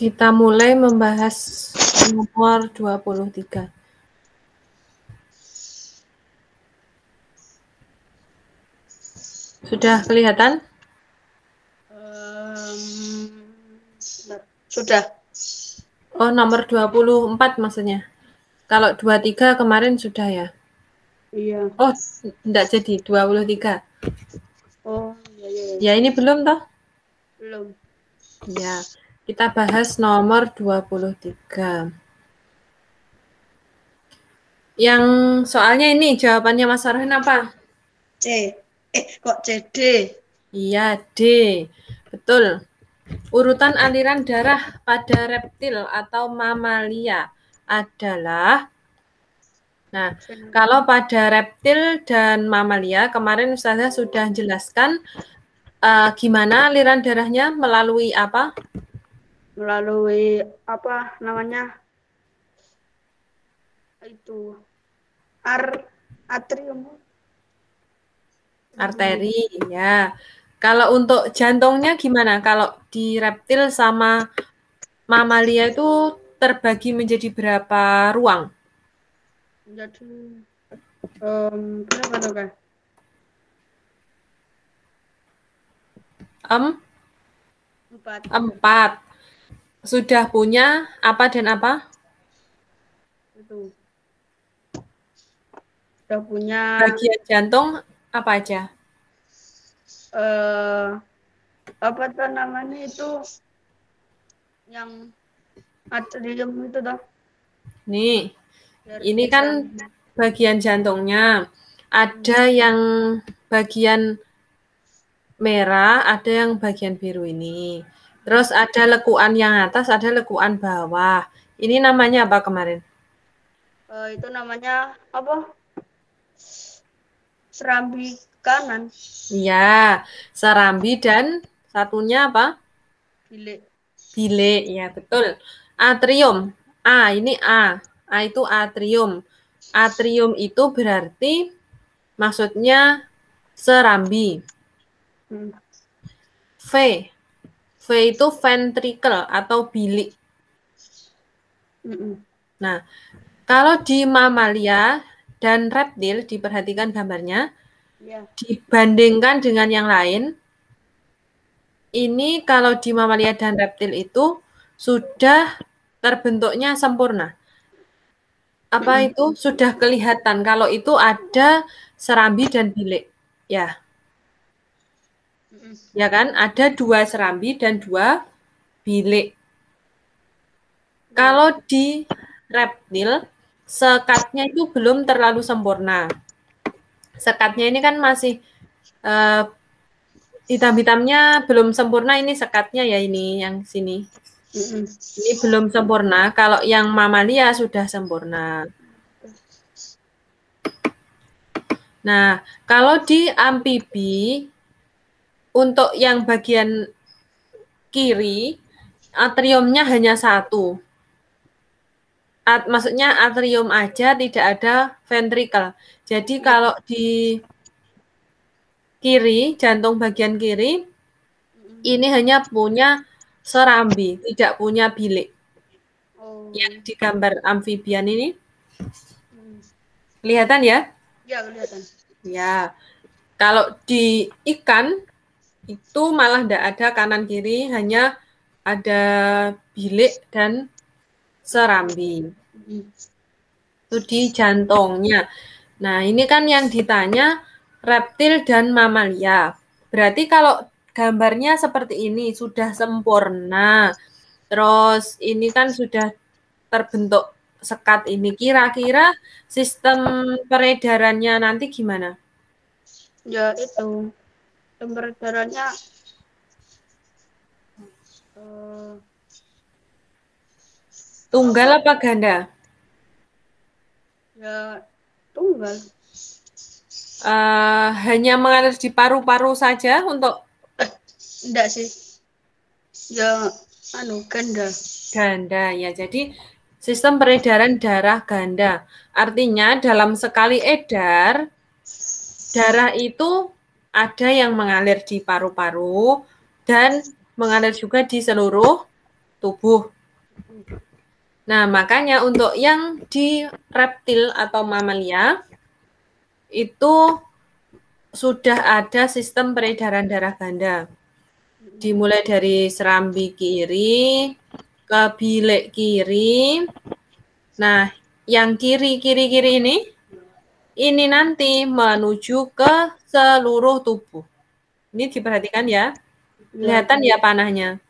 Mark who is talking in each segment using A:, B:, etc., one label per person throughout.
A: Kita mulai membahas nomor 23. Sudah kelihatan?
B: Sudah.
A: Oh, nomor 24 maksudnya. Kalau 23 kemarin sudah ya?
B: Iya.
A: Oh, enggak jadi, 23.
B: Oh, iya.
A: Ya, ini belum toh?
B: Belum.
A: Ya, kita bahas nomor 23. Yang soalnya ini jawabannya Mas Arhan apa?
B: C. Kok CD?
A: Iya, D. Betul. Urutan aliran darah pada reptil atau mamalia adalah, nah, kalau pada reptil dan mamalia, kemarin Ustazah sudah jelaskan gimana aliran darahnya, melalui apa?
B: Melalui apa namanya? Itu atrium.
A: Arteri, ya. Kalau untuk jantungnya gimana? Kalau di reptil sama mamalia itu terbagi menjadi berapa ruang?
B: Jadi berapa tuh kan? Empat.
A: 4. Sudah punya apa dan apa?
B: Itu. Sudah punya
A: Bagian jantung apa aja?
B: apa tuh namanya itu yang atrium itu toh?
A: Nih, ini kan bagian jantungnya. Ada yang bagian merah, ada yang bagian biru ini. Terus ada lekuan yang atas, ada lekuan bawah. Ini namanya apa kemarin?
B: Itu namanya apa? Serambi kanan.
A: Iya, serambi dan satunya apa?
B: Bilik.
A: Bilik, ya betul. Atrium. A, ini A. A itu atrium. Atrium itu berarti maksudnya serambi. V. V itu ventricle atau bilik. Nah, kalau di mamalia dan reptil, diperhatikan gambarnya, dibandingkan dengan yang lain, ini kalau di mamalia dan reptil itu sudah terbentuknya sempurna. Apa itu? Sudah kelihatan kalau itu ada serambi dan bilik. Ya. Ya kan? Ada 2 serambi dan 2 bilik. Kalau di reptil, sekatnya itu belum terlalu sempurna. Sekatnya ini kan masih hitam-hitamnya belum sempurna, ini sekatnya ya, ini yang sini. Ini belum sempurna. Kalau yang mamalia sudah sempurna. Nah, kalau di amfibi, untuk yang bagian kiri, atriumnya hanya 1. Maksudnya atrium aja, tidak ada ventricle. Jadi kalau di kiri, jantung bagian kiri, ini hanya punya serambi, tidak punya bilik. Yang di gambar amfibian ini, kelihatan ya?
B: Ya, kelihatan.
A: Ya, kalau di ikan, itu malah tidak ada kanan kiri, hanya ada bilik dan serambi. Itu di jantungnya. Nah, ini kan yang ditanya reptil dan mamalia. Berarti kalau gambarnya seperti ini, sudah sempurna. Terus ini kan sudah terbentuk sekat ini. Kira-kira sistem peredarannya nanti gimana?
B: Ya, itu. Peredarannya
A: tunggal apa ganda?
B: Ya, tunggal.
A: Hanya mengalir di paru-paru saja untuk
B: enggak sih. Ya, ganda.
A: Ganda ya. Jadi sistem peredaran darah ganda. Artinya dalam sekali edar, darah itu ada yang mengalir di paru-paru dan mengalir juga di seluruh tubuh. Nah, makanya untuk yang di reptil atau mamalia itu sudah ada sistem peredaran darah ganda. Dimulai dari serambi kiri ke bilik kiri. Nah, yang kiri ini nanti menuju ke seluruh tubuh. Ini diperhatikan ya. Kelihatan ya panahnya.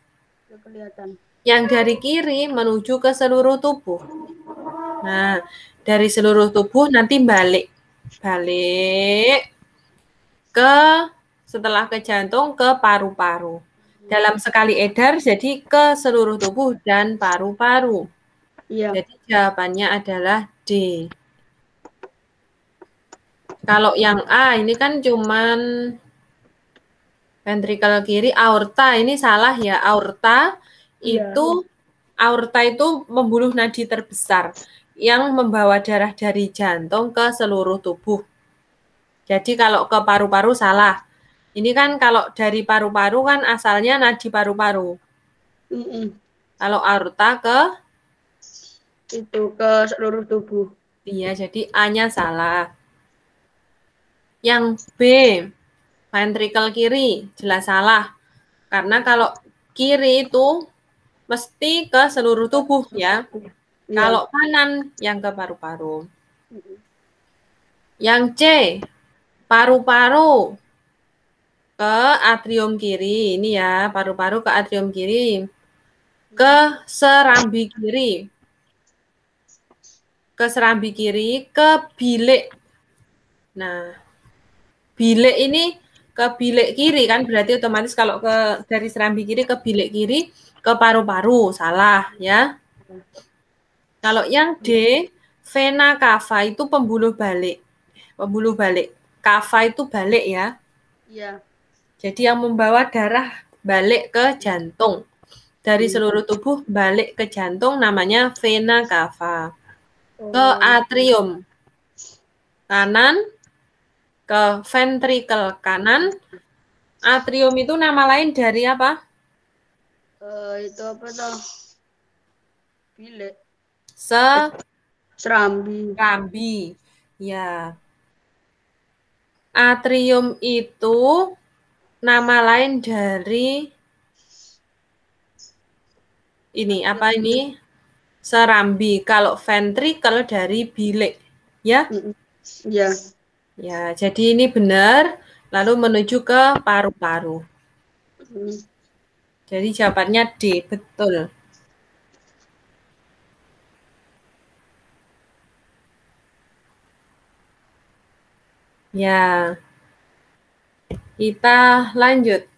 B: Kelihatan.
A: Yang dari kiri menuju ke seluruh tubuh. Nah, dari seluruh tubuh nanti balik ke setelah ke jantung ke paru-paru. Dalam sekali edar jadi ke seluruh tubuh dan paru-paru.
B: Iya.
A: Jadi jawabannya adalah D. Kalau yang A ini kan cuman ventrikel kiri, aorta ini salah ya. Aorta itu pembuluh nadi terbesar yang membawa darah dari jantung ke seluruh tubuh. Jadi kalau ke paru-paru salah. Ini kan kalau dari paru-paru kan asalnya nadi paru-paru. Kalau aorta
B: ke seluruh tubuh.
A: Iya, jadi A-nya salah. Yang B, ventrikel kiri, jelas salah. Karena kalau kiri itu mesti ke seluruh tubuh ya. Kalau kanan yang ke paru-paru. Yang C, paru-paru ke atrium kiri. Ini ya, paru-paru ke atrium kiri. Ke serambi kiri. Ke serambi kiri, ke bilik. Nah, bilik ini ke bilik kiri kan berarti otomatis kalau dari serambi kiri ke bilik kiri ke paru-paru, salah ya. Kalau yang D, vena cava itu pembuluh balik. Pembuluh balik. Cava itu balik ya.
B: Iya.
A: Jadi yang membawa darah balik ke jantung. Dari seluruh tubuh balik ke jantung namanya vena cava. Ke atrium kanan, ke ventrikel kanan. Atrium itu nama lain dari apa?
B: Itu apa tuh? Bilik.
A: Serambi. Ya. Atrium itu nama lain dari ini apa ini? Serambi. Kalau ventrikel dari bilik. Ya?
B: Ya.
A: Ya, jadi ini benar. Lalu menuju ke paru-paru. Jadi jawabannya D, betul. Ya. Kita lanjut.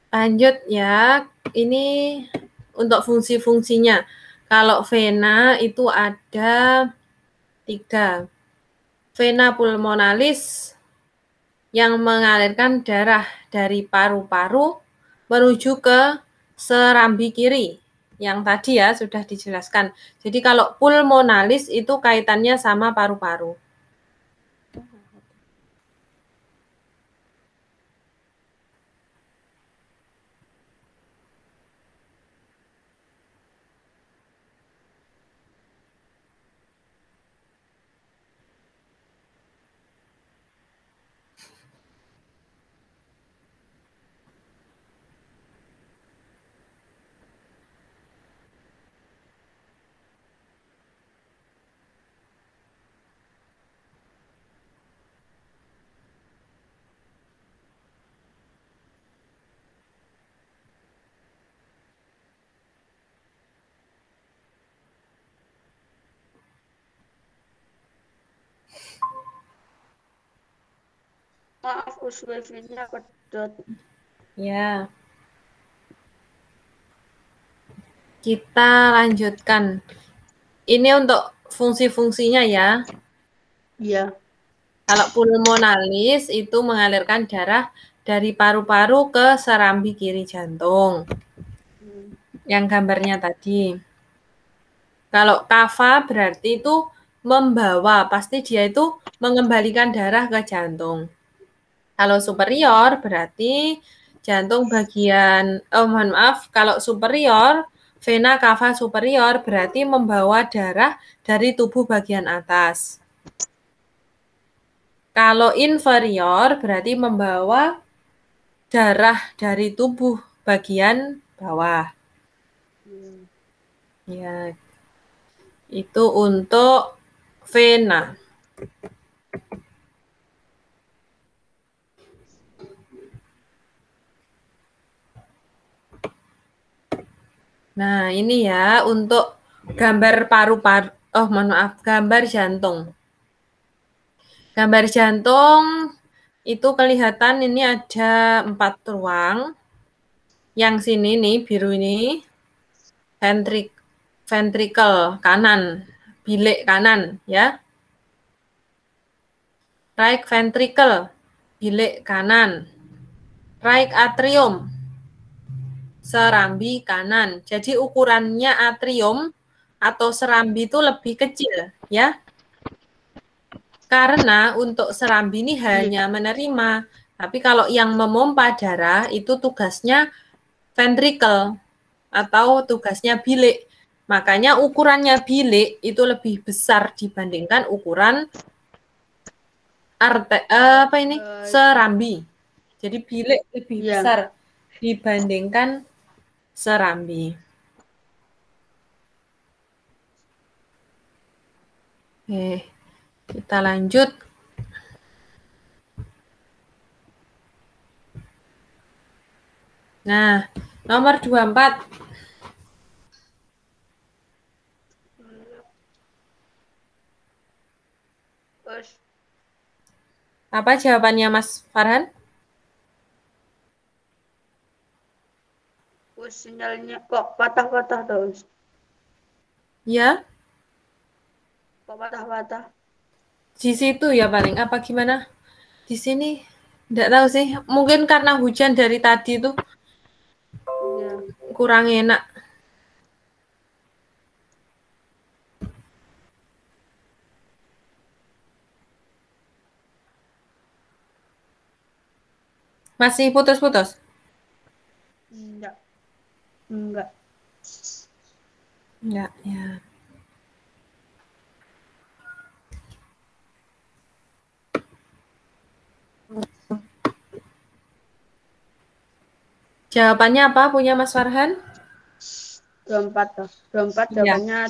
A: Lanjut ya. Ini untuk fungsi-fungsinya. Kalau vena itu ada 3. Vena pulmonalis yang mengalirkan darah dari paru-paru menuju ke serambi kiri. Yang tadi ya sudah dijelaskan. Jadi kalau pulmonalis itu kaitannya sama paru-paru.
B: Maaf, wifi-nya pedot.
A: Ya. Kita lanjutkan. Ini untuk fungsi-fungsinya ya.
B: Iya.
A: Kalau pulmonalis itu mengalirkan darah dari paru-paru ke serambi kiri jantung. Yang gambarnya tadi. Kalau kava berarti itu membawa, pasti dia itu mengembalikan darah ke jantung. Kalau superior berarti jantung bagian, mohon maaf, kalau superior, vena cava superior berarti membawa darah dari tubuh bagian atas. Kalau inferior berarti membawa darah dari tubuh bagian bawah. Ya, itu untuk vena. Nah, ini ya untuk gambar paru-paru. Oh, mohon maaf, gambar jantung. Gambar jantung itu kelihatan ini ada 4 ruang. Yang sini nih, biru ini, ventricle kanan, bilik kanan ya. Right ventricle, bilik kanan. Right atrium, serambi kanan. Jadi ukurannya atrium atau serambi itu lebih kecil ya. Karena untuk serambi ini hanya menerima, tapi kalau yang memompa darah itu tugasnya ventricle atau tugasnya bilik. Makanya ukurannya bilik itu lebih besar dibandingkan ukuran serambi. Jadi bilik lebih besar dibandingkan serambi. Oke, kita lanjut. Nah, nomor 24. Apa jawabannya Mas Farhan?
B: Sinyalnya kok patah-patah terus.
A: Ya.
B: Kok patah-patah?
A: Di situ ya paling apa gimana? Di sini enggak tahu sih. Mungkin karena hujan dari tadi tuh kurang enak. Masih putus-putus?
B: Enggak.
A: Enggak, ya. Jawabannya apa punya Mas Farhan?
B: 24 jawabannya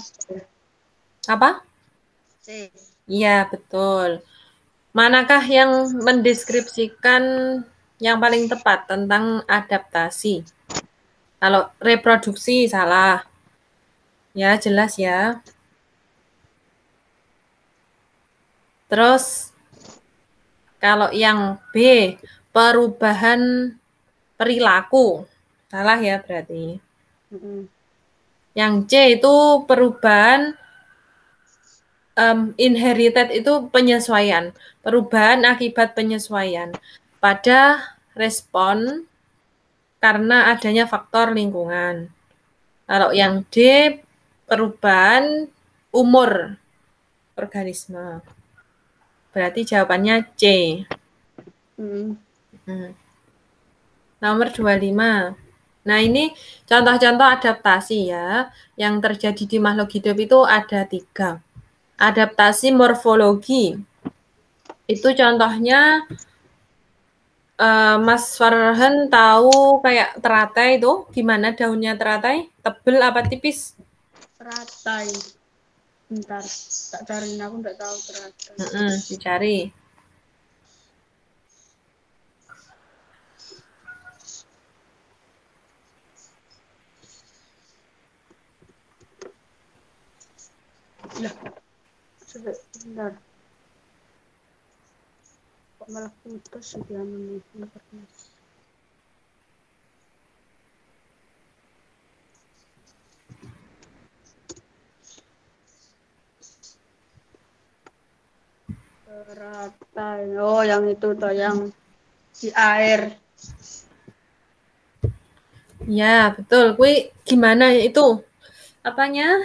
A: apa?
B: C.
A: Iya, betul. Manakah yang mendeskripsikan yang paling tepat tentang adaptasi? Kalau reproduksi salah. Ya, jelas ya. Terus kalau yang B, perubahan perilaku. Salah ya berarti. Yang C itu perubahan inherited itu penyesuaian. Perubahan akibat penyesuaian pada respon karena adanya faktor lingkungan. Kalau yang D, perubahan umur organisme. Berarti jawabannya C. Nomor 25. Nah, ini contoh-contoh adaptasi ya. Yang terjadi di makhluk hidup itu ada 3. Adaptasi morfologi. Itu contohnya Mas Farhan tahu kayak teratai itu gimana daunnya teratai? Tebel apa tipis?
B: Teratai. Bentar, tak cariin, aku nggak tahu teratai.
A: Dicari.
B: Lah, sebentar. Kok malah putus sih dia nomornya. Teratai. Oh, yang itu toh, yang di air.
A: Ya, betul. Kui gimana itu? Apanya?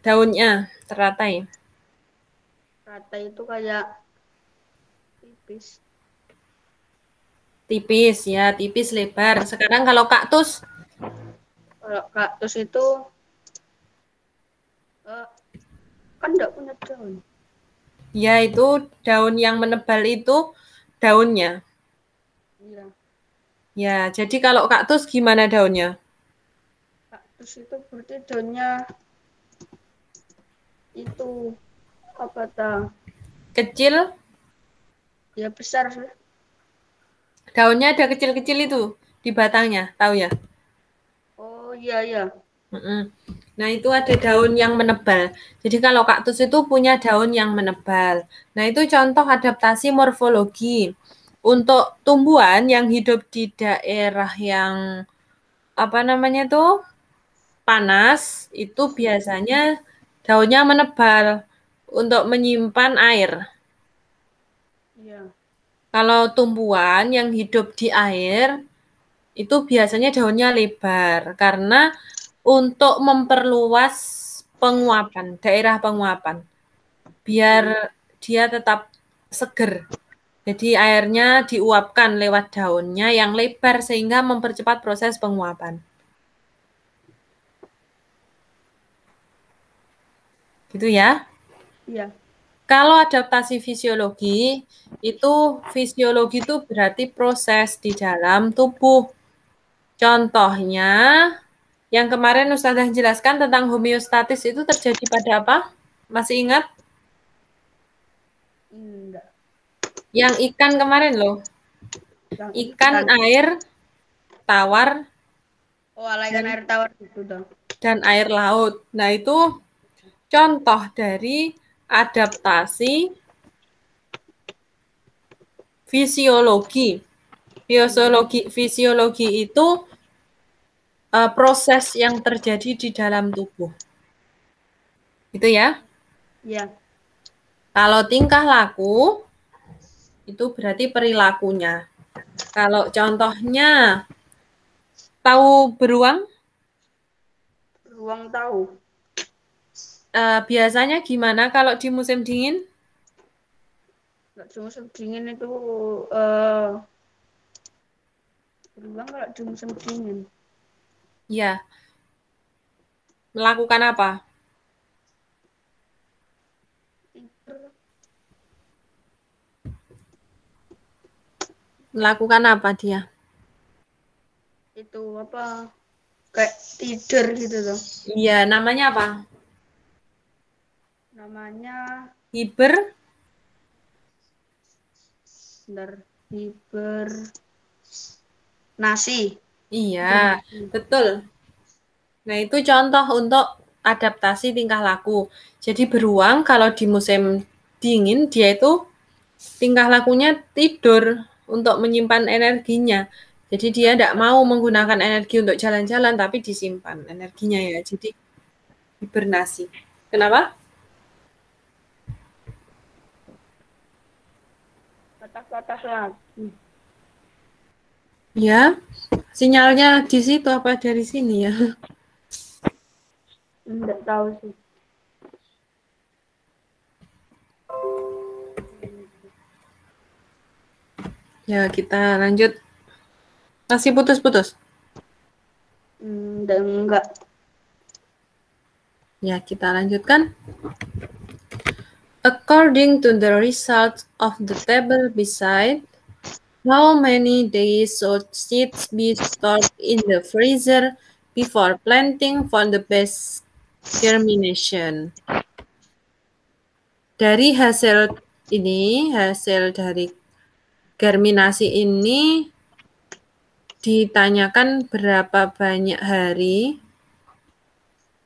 A: Daunnya teratai.
B: Teratai itu kayak tipis.
A: Tipis ya, tipis lebar. Sekarang kalau kaktus?
B: Kalau kaktus itu kan enggak punya daun.
A: Ya, itu daun yang menebal itu daunnya.
B: Iya.
A: Ya, jadi kalau kaktus gimana daunnya?
B: Kaktus itu berarti daunnya itu apa ta?
A: Kecil,
B: Ya besar sih.
A: daunnya ada kecil-kecil itu di batangnya, tahu ya?
B: Oh iya iya.
A: Nah, itu ada daun yang menebal. Jadi kalau kaktus itu punya daun yang menebal. Nah, itu contoh adaptasi morfologi. Untuk tumbuhan yang hidup di daerah yang apa namanya tuh panas, itu biasanya daunnya menebal untuk menyimpan air.
B: Iya.
A: Kalau tumbuhan yang hidup di air, itu biasanya daunnya lebar karena untuk memperluas penguapan, daerah penguapan, biar dia tetap seger. Jadi airnya diuapkan lewat daunnya yang lebar sehingga mempercepat proses penguapan. Gitu ya.
B: Iya.
A: Kalau adaptasi fisiologi itu berarti proses di dalam tubuh. Contohnya, yang kemarin Ustazah jelaskan tentang homeostatis itu terjadi pada apa? Masih ingat?
B: Enggak.
A: Yang ikan kemarin loh.
B: Yang
A: Ikan, air, tawar,
B: oh, ikan air tawar itu dong.
A: dan air laut. Nah, itu contoh dari adaptasi fisiologi. Fisiologi itu proses yang terjadi di dalam tubuh. Itu ya.
B: Iya.
A: Kalau tingkah laku, itu berarti perilakunya. Kalau contohnya, tahu beruang?
B: Beruang tahu.
A: Biasanya gimana kalau di musim dingin?
B: Enggak di musim dingin itu beruang kalau di musim dingin.
A: Ya, melakukan apa?
B: Tidur.
A: Melakukan apa dia?
B: Itu apa? Kayak tidur gitu loh.
A: Iya, namanya apa?
B: Namanya
A: Hiber?
B: nasi.
A: Iya, betul. Nah, itu contoh untuk adaptasi tingkah laku. Jadi beruang kalau di musim dingin, dia itu tingkah lakunya tidur untuk menyimpan energinya. Jadi dia tidak mau menggunakan energi untuk jalan-jalan, tapi disimpan energinya ya. Jadi hibernasi. Kenapa?
B: Patah-patah lagi.
A: Ya, sinyalnya di situ apa dari sini ya?
B: Enggak tahu sih.
A: Ya, kita lanjut. Masih putus-putus?
B: Enggak.
A: Ya, kita lanjutkan. According to the results of the table beside, how many days should seeds be stored in the freezer before planting for the best germination? Dari hasil dari germinasi ini ditanyakan berapa banyak hari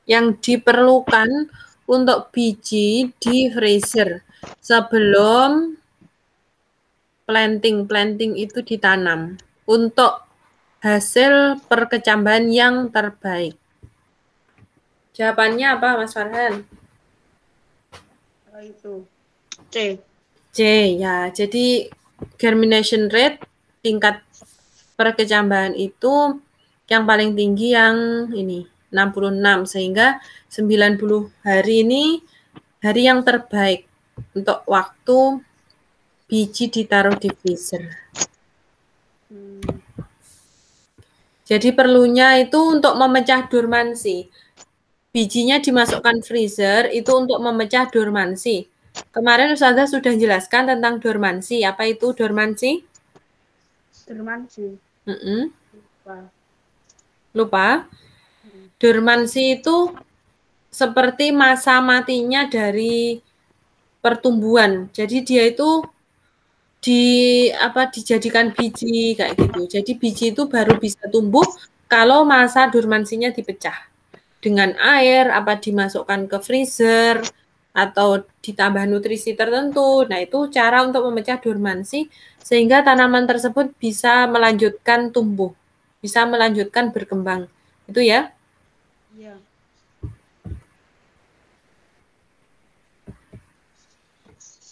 A: yang diperlukan untuk biji di freezer sebelum planting itu ditanam untuk hasil perkecambahan yang terbaik. Jawabannya apa, Mas Farhan?
B: Itu C.
A: C ya. Jadi germination rate tingkat perkecambahan itu yang paling tinggi yang ini 66 sehingga 90 hari ini hari yang terbaik untuk waktu biji ditaruh di freezer. Jadi perlunya itu untuk memecah dormansi. Bijinya dimasukkan freezer itu untuk memecah dormansi. Kemarin Ustazah sudah jelaskan tentang dormansi. Apa itu dormansi?
B: Dormansi.
A: Lupa. Dormansi itu seperti masa matinya dari pertumbuhan. Jadi dia itu dijadikan biji kayak gitu. Jadi biji itu baru bisa tumbuh kalau masa dormansinya dipecah dengan air, dimasukkan ke freezer atau ditambah nutrisi tertentu. Nah, itu cara untuk memecah dormansi sehingga tanaman tersebut bisa melanjutkan tumbuh, bisa melanjutkan berkembang. Itu ya?
B: Iya.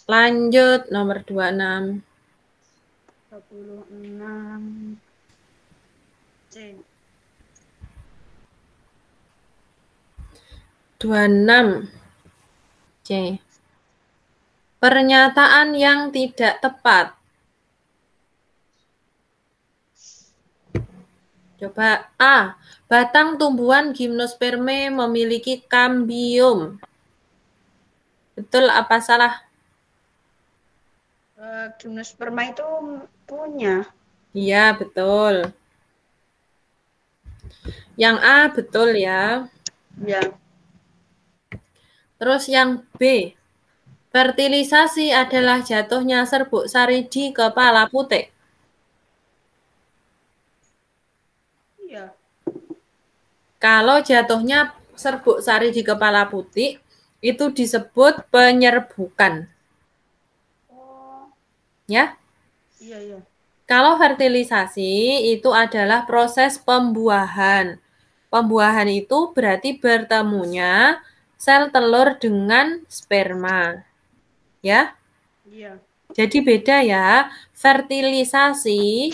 A: Lanjut nomor 26.
B: 26 C.
A: 26 C. Pernyataan yang tidak tepat. Coba A. Batang tumbuhan gimnosperme memiliki kambium. Betul apa salah?
B: Gimnosperma itu punya.
A: Iya, betul. Yang A betul ya.
B: Ya.
A: Terus yang B. Fertilisasi adalah jatuhnya serbuk sari di kepala putik.
B: Iya.
A: Kalau jatuhnya serbuk sari di kepala putik, itu disebut penyerbukan.
B: Oh.
A: Ya?
B: Iya, iya.
A: Kalau fertilisasi itu adalah proses pembuahan. Pembuahan itu berarti bertemunya sel telur dengan sperma. Ya?
B: Iya.
A: Jadi beda ya. Fertilisasi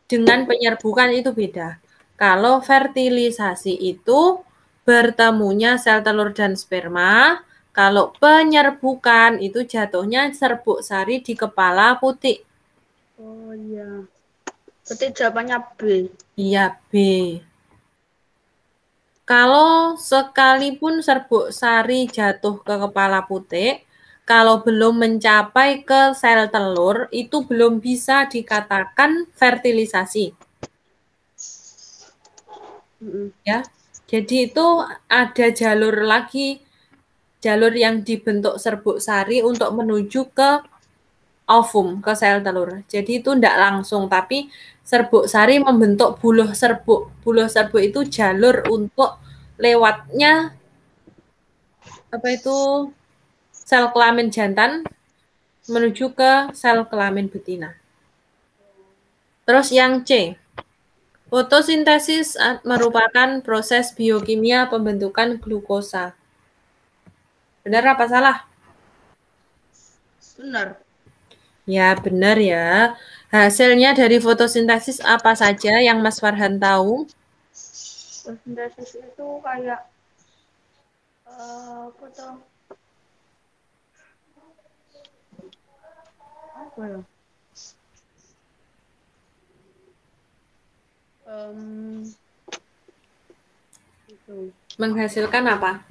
A: dengan penyerbukan itu beda. Kalau fertilisasi itu bertemunya sel telur dan sperma, kalau penyerbukan itu jatuhnya serbuk sari di kepala putik.
B: Oh iya. Berarti jawabannya B.
A: Iya, B. Kalau sekalipun serbuk sari jatuh ke kepala putik, kalau belum mencapai ke sel telur, itu belum bisa dikatakan fertilisasi. Ya, jadi itu ada jalur lagi, jalur yang dibentuk serbuk sari untuk menuju ke ovum, ke sel telur. Jadi itu tidak langsung, tapi serbuk sari membentuk buluh serbuk. Buluh serbuk itu jalur untuk lewatnya sel kelamin jantan menuju ke sel kelamin betina. Terus yang C, fotosintesis merupakan proses biokimia pembentukan glukosa. Benar apa salah?
B: Benar.
A: Ya, benar ya. Hasilnya dari fotosintesis apa saja yang Mas Farhan tahu?
B: Fotosintesis itu kayak apa tuh? Apa ya? Itu
A: Menghasilkan apa?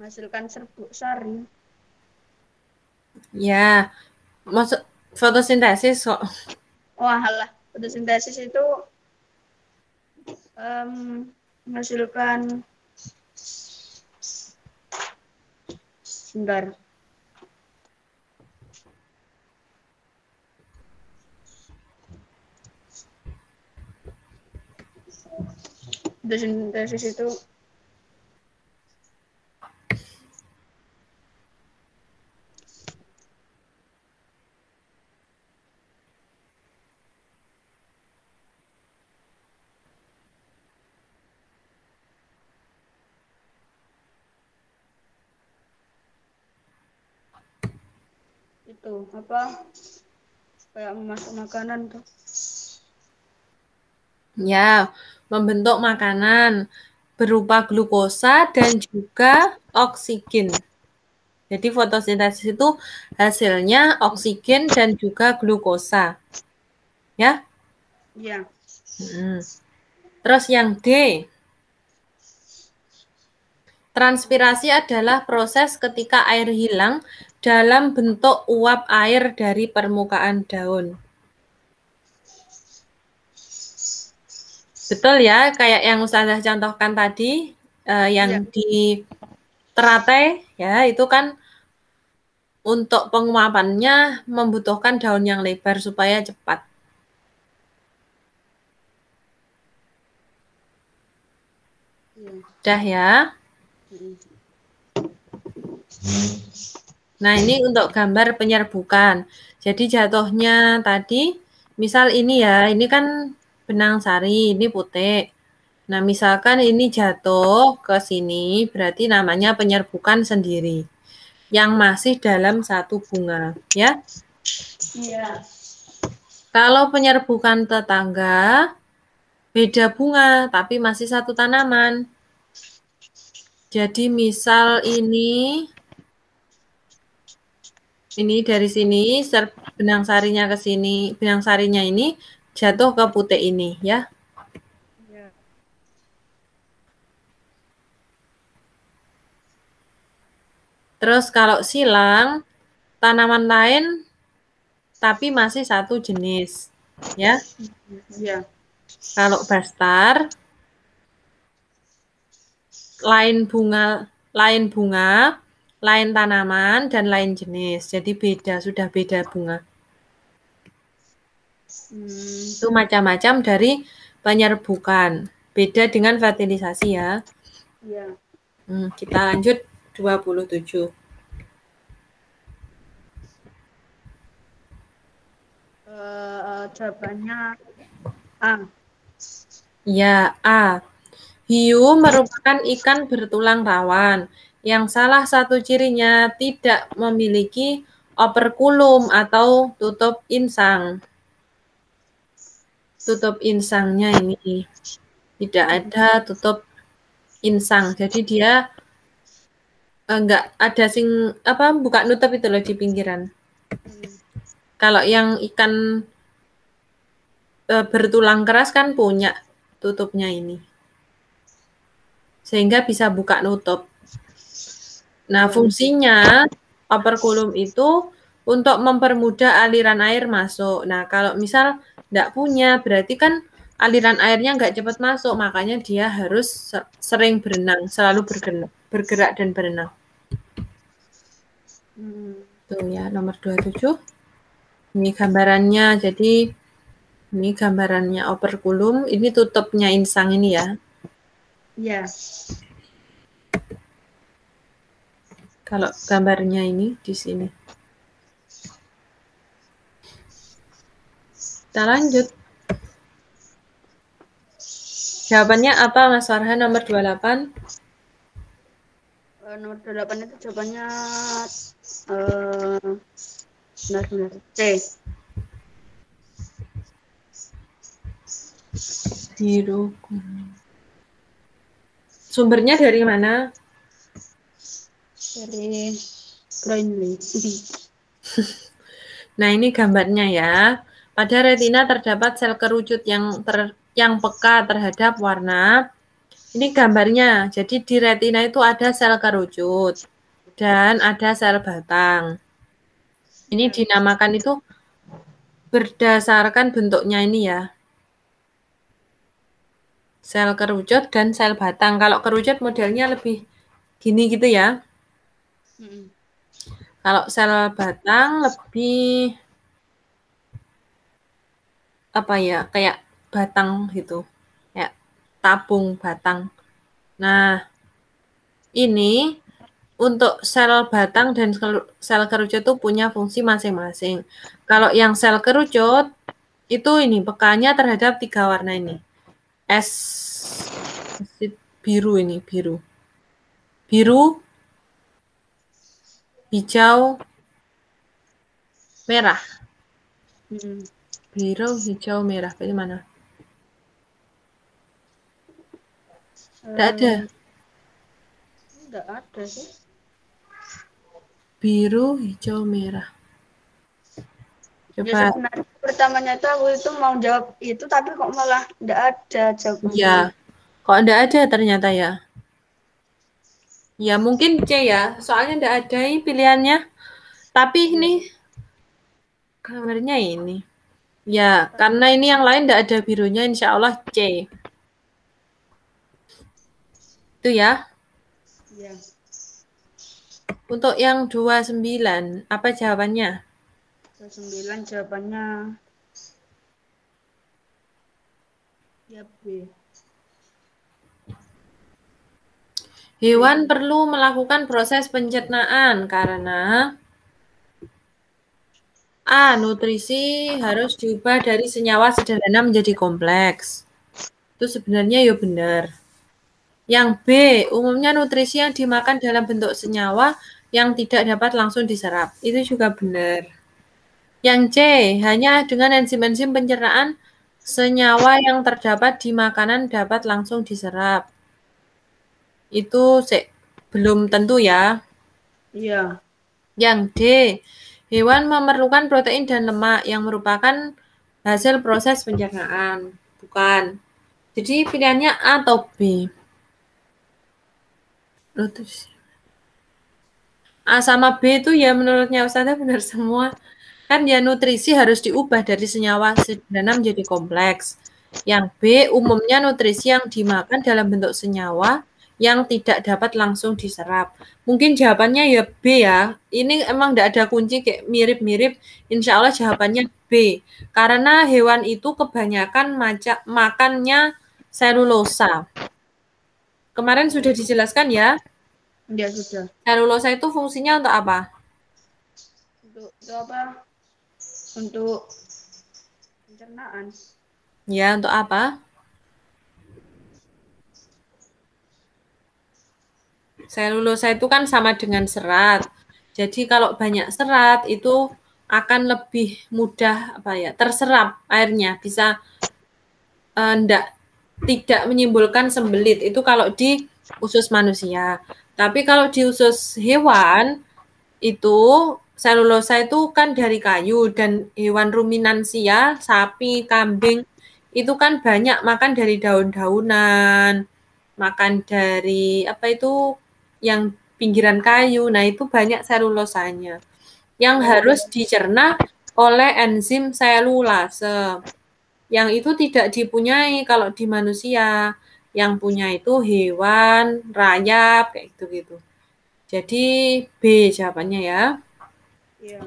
B: menghasilkan serbuk sari.
A: Ya, maksud fotosintesis kok.
B: Oh alah, fotosintesis itu menghasilkan sebentar. Fotosintesis itu itu apa? Kayak memasak makanan tuh.
A: Ya, membentuk makanan berupa glukosa dan juga oksigen. Jadi fotosintesis itu hasilnya oksigen dan juga glukosa. Ya?
B: Iya.
A: Terus yang D. Transpirasi adalah proses ketika air hilang dalam bentuk uap air dari permukaan daun. Betul ya, kayak yang Ustazah contohkan tadi, yang di teratai, ya itu kan untuk penguapannya membutuhkan daun yang lebar supaya cepat. Udah ya. Nah, ini untuk gambar penyerbukan. Jadi jatuhnya tadi, misal ini ya, ini kan benang sari, ini putih. Nah, misalkan ini jatuh ke sini, berarti namanya penyerbukan sendiri. Yang masih dalam satu bunga, ya.
B: Iya.
A: Kalau penyerbukan tetangga, beda bunga, tapi masih satu tanaman. Jadi misal ini dari sini, benang sarinya ke sini, benang sarinya ini jatuh ke putih ini, ya. Terus kalau silang, tanaman lain tapi masih satu jenis, ya.
B: Iya.
A: Kalau bastar, lain bunga, lain tanaman, dan lain jenis. Jadi beda, sudah beda bunga. Itu macam-macam dari penyerbukan. Beda dengan fertilisasi ya.
B: Iya.
A: Kita lanjut 27.
B: Jawabannya A.
A: Ya, A. Hiu merupakan ikan bertulang rawan yang salah satu cirinya tidak memiliki operkulum atau tutup insang. Tutup insangnya ini tidak ada tutup insang. Jadi dia enggak ada buka nutup itu loh di pinggiran. Kalau yang ikan bertulang keras kan punya tutupnya ini. Sehingga bisa buka nutup. Nah, fungsinya operkulum itu untuk mempermudah aliran air masuk. Nah, kalau misal enggak punya, berarti kan aliran airnya enggak cepat masuk, makanya dia harus sering berenang, selalu bergerak dan berenang. Tuh ya, nomor 27. Ini gambarannya, jadi ini gambarannya operkulum, ini tutupnya insang ini ya.
B: Iya.
A: Kalau gambarnya ini di sini. Kita lanjut. Jawabannya apa, Mas Farhan, nomor 28?
B: Nomor 28 itu jawabannya benar-benar C.
A: Biru. Sumbernya dari mana?
B: Dari Brainly.
A: Nah, ini gambarnya ya. Pada retina terdapat sel kerucut yang peka terhadap warna. Ini gambarnya. Jadi di retina itu ada sel kerucut dan ada sel batang. Ini dinamakan itu berdasarkan bentuknya ini ya. Sel kerucut dan sel batang. Kalau kerucut modelnya lebih gini gitu ya. Kalau sel batang lebih apa ya, kayak batang gitu. Kayak tabung batang. Nah, ini untuk sel batang dan sel kerucut itu punya fungsi masing-masing. Kalau yang sel kerucut itu ini pekanya terhadap 3 warna ini. Biru ini, biru. Biru, hijau, Merah.
B: Hmm.
A: Biru, hijau, merah. Pilih mana? Tidak ada.
B: Enggak ada sih.
A: Biru, hijau, merah.
B: Ya
A: Coba.
B: sebenarnya pertamanya tuh aku itu mau jawab itu, tapi kok malah enggak ada jawabannya.
A: Ya. Kok tidak ada ternyata ya? Ya mungkin C ya. Soalnya tidak ada ini pilihannya. Tapi ini gambarnya ini. Ya, karena ini yang lain tidak ada birunya, insya Allah C. Itu ya.
B: Iya.
A: Untuk yang 29, apa jawabannya?
B: 9 jawabannya ya B.
A: Hewan perlu melakukan proses pencernaan karena A. Nutrisi harus diubah dari senyawa sederhana menjadi kompleks. Itu sebenarnya ya benar. Yang B. Umumnya nutrisi yang dimakan dalam bentuk senyawa yang tidak dapat langsung diserap. Itu juga benar. Yang C. Hanya dengan enzim-enzim pencernaan senyawa yang terdapat di makanan dapat langsung diserap. Itu belum tentu ya.
B: Iya.
A: Yang D. Hewan memerlukan protein dan lemak yang merupakan hasil proses pencernaan. Bukan. Jadi pilihannya A atau B. Nutrisi. A sama B itu ya menurutnya Ustazah benar semua. Kan ya nutrisi harus diubah dari senyawa sederhana menjadi kompleks. Yang B, umumnya nutrisi yang dimakan dalam bentuk senyawa yang tidak dapat langsung diserap. Mungkin jawabannya ya B ya. Ini emang tidak ada kunci kayak mirip-mirip. Insya Allah jawabannya B. Karena hewan itu kebanyakan makannya selulosa. Kemarin sudah dijelaskan ya.
B: Ya sudah.
A: Selulosa itu fungsinya untuk apa?
B: Untuk apa? Untuk pencernaan.
A: Ya, untuk apa? Selulosa itu kan sama dengan serat. Jadi kalau banyak serat itu akan lebih mudah terserap airnya, bisa tidak menimbulkan sembelit. Itu kalau di usus manusia. Tapi kalau di usus hewan itu selulosa itu kan dari kayu dan hewan ruminansia, sapi, kambing itu kan banyak makan dari daun-daunan, makan dari yang pinggiran kayu. Nah, itu banyak selulosanya yang harus dicerna oleh enzim selulase. Yang itu tidak dipunyai kalau di manusia. Yang punya itu hewan, rayap, kayak gitu-gitu. Jadi B jawabannya ya.
B: Iya.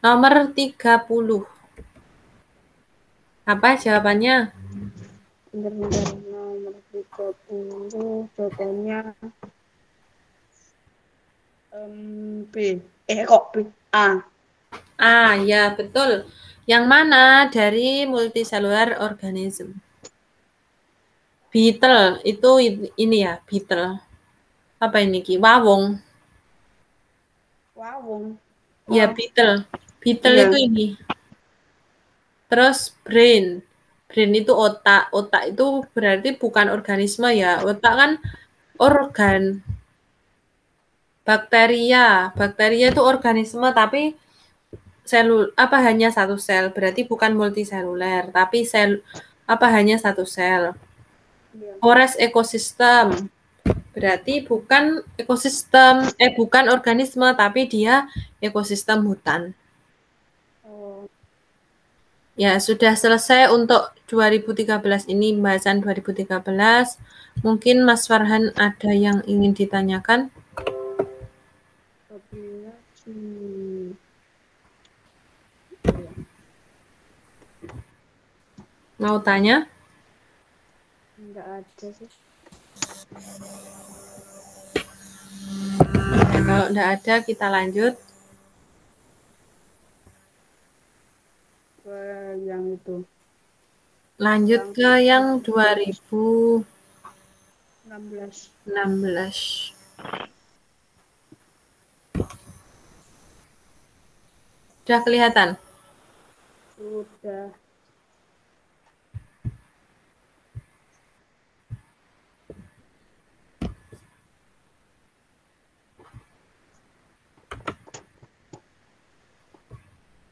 A: Nomor 30. Apa jawabannya?
B: Bentar, nomor 30 jawabannya B. Kok B? A.
A: Ya betul. Yang mana dari multicellular organism? Beetle itu ini ya, beetle. Apa ini Ki? Wawong.
B: Wawong.
A: Ya, beetle. Beetle
B: Iya.
A: itu ini. Terus brain. Brain itu otak. Otak itu berarti bukan organisme ya. Otak kan organ. Bakteria itu organisme tapi hanya satu sel. Berarti bukan multiseluler, tapi hanya satu sel. Forest ekosistem. Berarti bukan bukan organisme, tapi dia ekosistem hutan. Ya, sudah selesai untuk 2013 ini, pembahasan 2013. Mungkin Mas Farhan ada yang ingin ditanyakan? Mau tanya?
B: Enggak ada sih.
A: Ya, kalau enggak ada, kita lanjut.
B: Ke yang itu.
A: Lanjut ke yang 2000.
B: 16.
A: 16. Sudah kelihatan?
B: Sudah.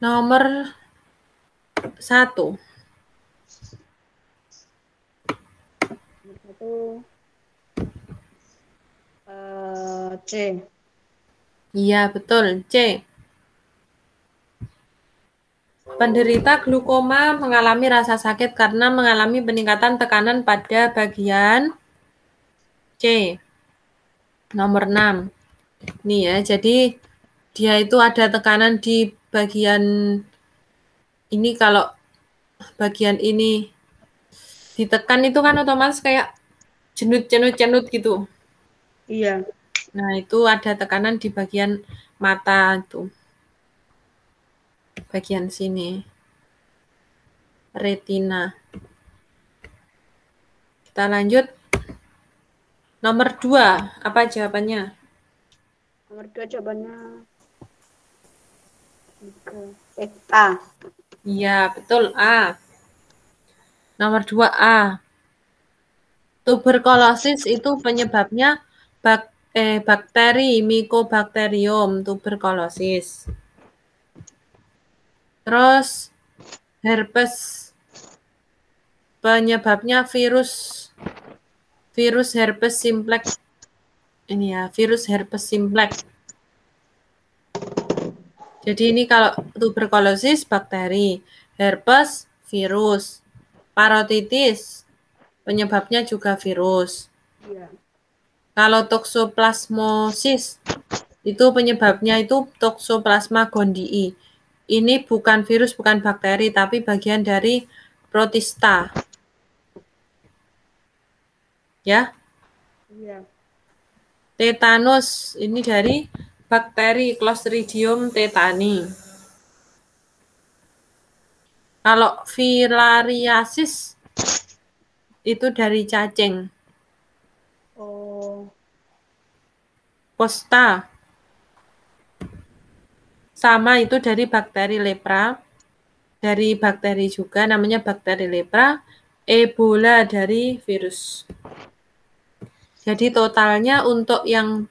A: Nomor 1.
B: Nomor 1 C.
A: Iya, betul. C. Penderita glukoma mengalami rasa sakit karena mengalami peningkatan tekanan pada bagian C. Nomor 6. Nih ya, jadi dia itu ada tekanan di bagian ini. Kalau bagian ini ditekan itu kan otomatis kayak cenut gitu.
B: Iya.
A: Nah, itu ada tekanan di bagian mata tuh. Bagian sini. Retina. Kita lanjut. Nomor 2, apa jawabannya?
B: Nomor 2 jawabannya A.
A: Iya, betul. A. Nomor 2A. Tuberkulosis itu penyebabnya bakteri Mycobacterium tuberculosis. Terus herpes penyebabnya virus herpes simplex. Ini ya, virus herpes simplex. Jadi ini kalau tuberkulosis bakteri, herpes virus, parotitis penyebabnya juga virus.
B: Iya.
A: Kalau toxoplasmosis itu penyebabnya itu Toxoplasma gondii. Ini bukan virus, bukan bakteri, tapi bagian dari protista. Ya.
B: Iya.
A: Tetanus ini dari bakteri Clostridium tetani. Kalau filariasis itu dari cacing.
B: Oh.
A: Posta sama itu dari bakteri lepra. Dari bakteri juga namanya bakteri lepra. Ebola dari virus. Jadi totalnya untuk yang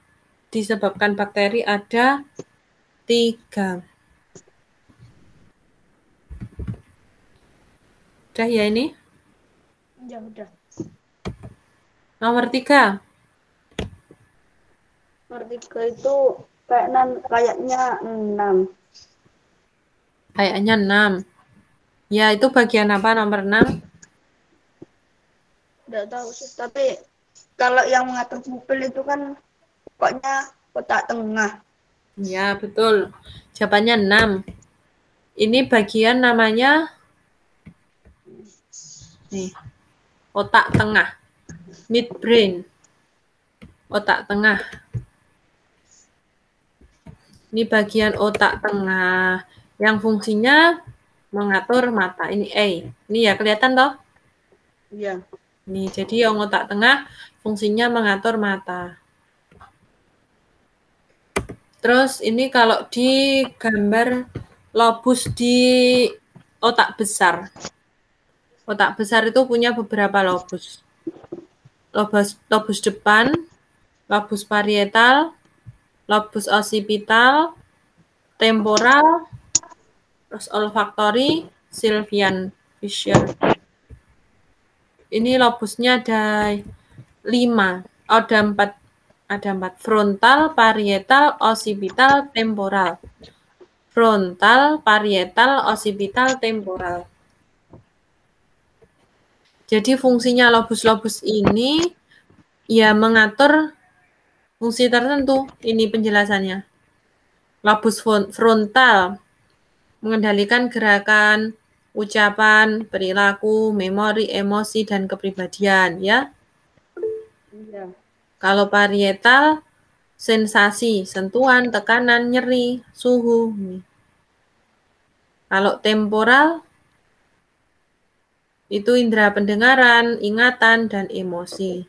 A: disebabkan bakteri ada 3. Udah ya ini?
B: Ya udah.
A: Nomor 3.
B: Nomor 3 itu kayaknya 6.
A: Kayaknya 6. Ya, itu bagian apa nomor 6?
B: Tidak tahu sih, tapi kalau yang mengatur pupil itu kan pokoknya kotak tengah.
A: Ya, betul. Jawabannya 6. Ini bagian namanya nih, otak tengah. Midbrain. Otak tengah. Ini bagian otak tengah yang fungsinya mengatur mata. Ini A. Ini ya kelihatan toh?
B: Iya.
A: Nih, jadi yang otak tengah fungsinya mengatur mata. Terus ini kalau di gambar lobus di otak besar. Otak besar itu punya beberapa lobus. Lobus depan, lobus parietal, lobus occipital, temporal, terus olfaktori, sylvian Fisher. Ini lobusnya ada 5, ada 4. Ada 4, frontal, parietal, occipital, temporal. Frontal, parietal, occipital, temporal. Jadi fungsinya lobus-lobus ini ya mengatur fungsi tertentu. Ini penjelasannya. Lobus frontal mengendalikan gerakan, ucapan, perilaku, memori, emosi, dan kepribadian ya.
B: Iya.
A: Kalau parietal sensasi, sentuhan, tekanan, nyeri, suhu. Kalau temporal itu indera pendengaran, ingatan, dan emosi.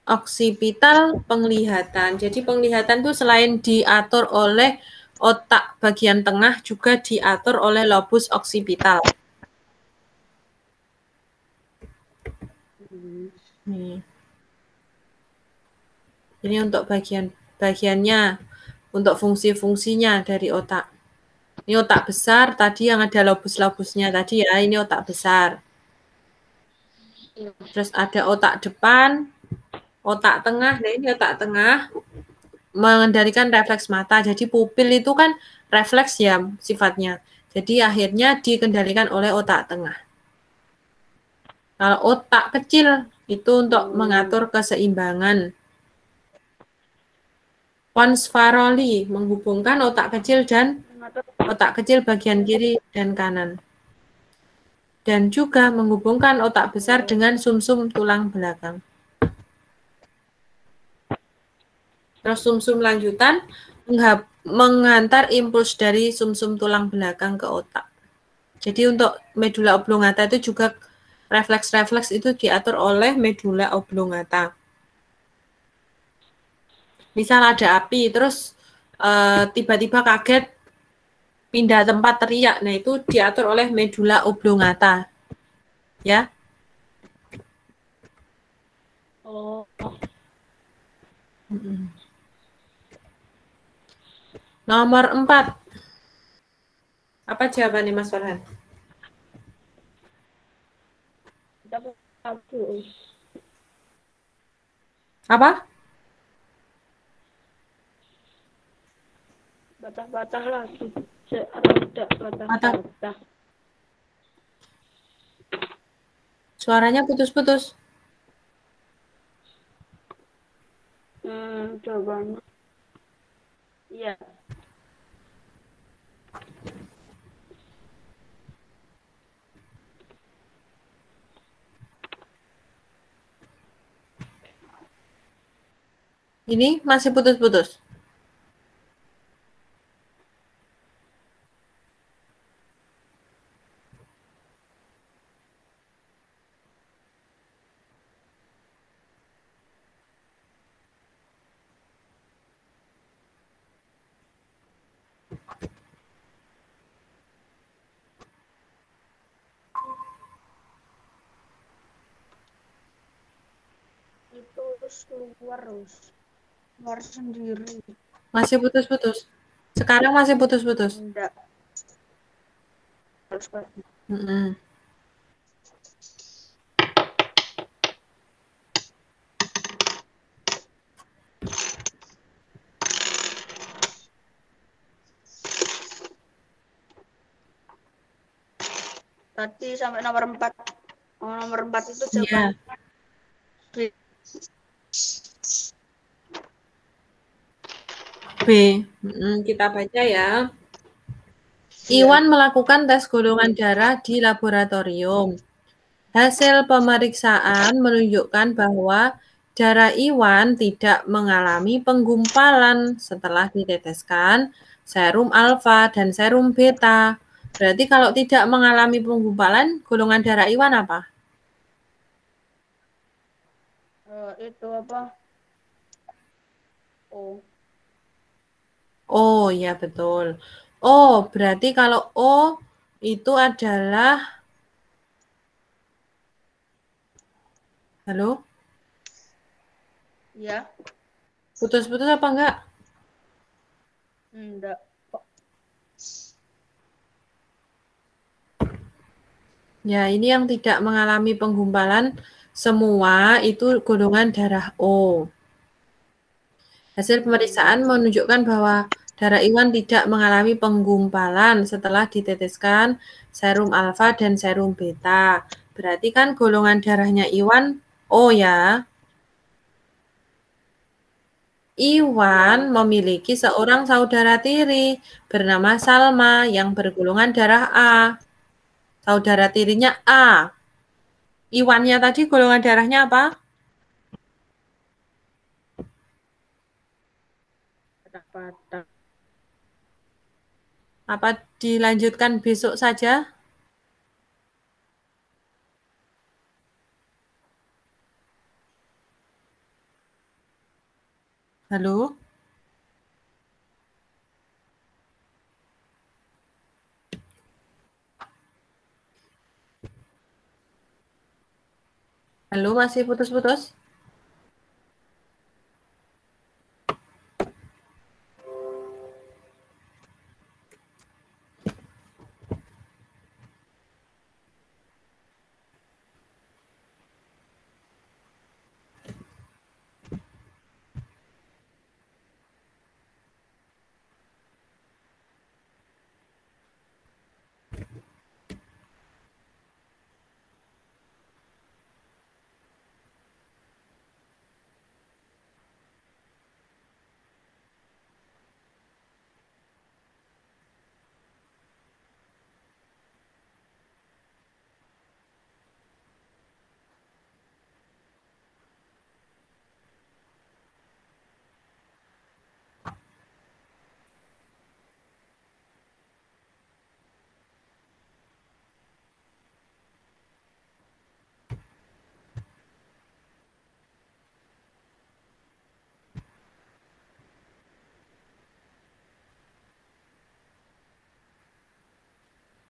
A: Oksipital penglihatan. Jadi penglihatan itu selain diatur oleh otak bagian tengah juga diatur oleh lobus oksipital. Nih. Ini untuk bagiannya, untuk fungsi-fungsinya dari otak. Ini otak besar, tadi yang ada lobus-lobusnya tadi ya, ini otak besar. Terus ada otak depan, otak tengah, nah ini otak tengah, mengendalikan refleks mata. Jadi pupil itu kan refleks ya sifatnya. Jadi akhirnya dikendalikan oleh otak tengah. Kalau otak kecil itu untuk mengatur keseimbangan. Pons Farrelly menghubungkan otak kecil bagian kiri dan kanan. Dan juga menghubungkan otak besar dengan sumsum tulang belakang. Terus sumsum lanjutan menghantar impuls dari sumsum tulang belakang ke otak. Jadi untuk medula oblongata itu juga refleks-refleks itu diatur oleh medula oblongata. Misal ada api, terus tiba-tiba kaget, pindah tempat teriak. Nah, itu diatur oleh medula oblongata. Ya.
B: Oh.
A: Nomor 4. Apa jawabannya, Mas Farhan? Apa?
B: Batah-batah lagi. Tidak batah-batah.
A: Suaranya putus-putus.
B: Jawabannya. Iya.
A: Ini masih putus-putus.
B: Itu keluar sendiri.
A: Masih putus-putus. Sekarang masih putus-putus.
B: Enggak. Tadi sampai nomor 4. Nomor 4 itu jawaban.
A: B. Kita baca ya. Iwan melakukan tes golongan darah di laboratorium. Hasil pemeriksaan menunjukkan bahwa darah Iwan tidak mengalami penggumpalan setelah diteteskan serum alfa dan serum beta. Berarti kalau tidak mengalami penggumpalan, golongan darah Iwan apa?
B: Itu apa? O.
A: Oh, ya betul. Oh, berarti kalau O itu adalah... Halo?
B: Ya.
A: Putus-putus apa enggak?
B: Enggak.
A: Ya, ini yang tidak mengalami penggumpalan semua itu golongan darah O. Hasil pemeriksaan menunjukkan bahwa darah Iwan tidak mengalami penggumpalan setelah diteteskan serum alfa dan serum beta. Berarti kan golongan darahnya Iwan O ya. Iwan memiliki seorang saudara tiri bernama Salma yang bergolongan darah A. Saudara tirinya A. Iwannya tadi golongan darahnya apa?
B: Patah-patah.
A: Apa dilanjutkan besok saja? Halo? Halo, masih putus-putus?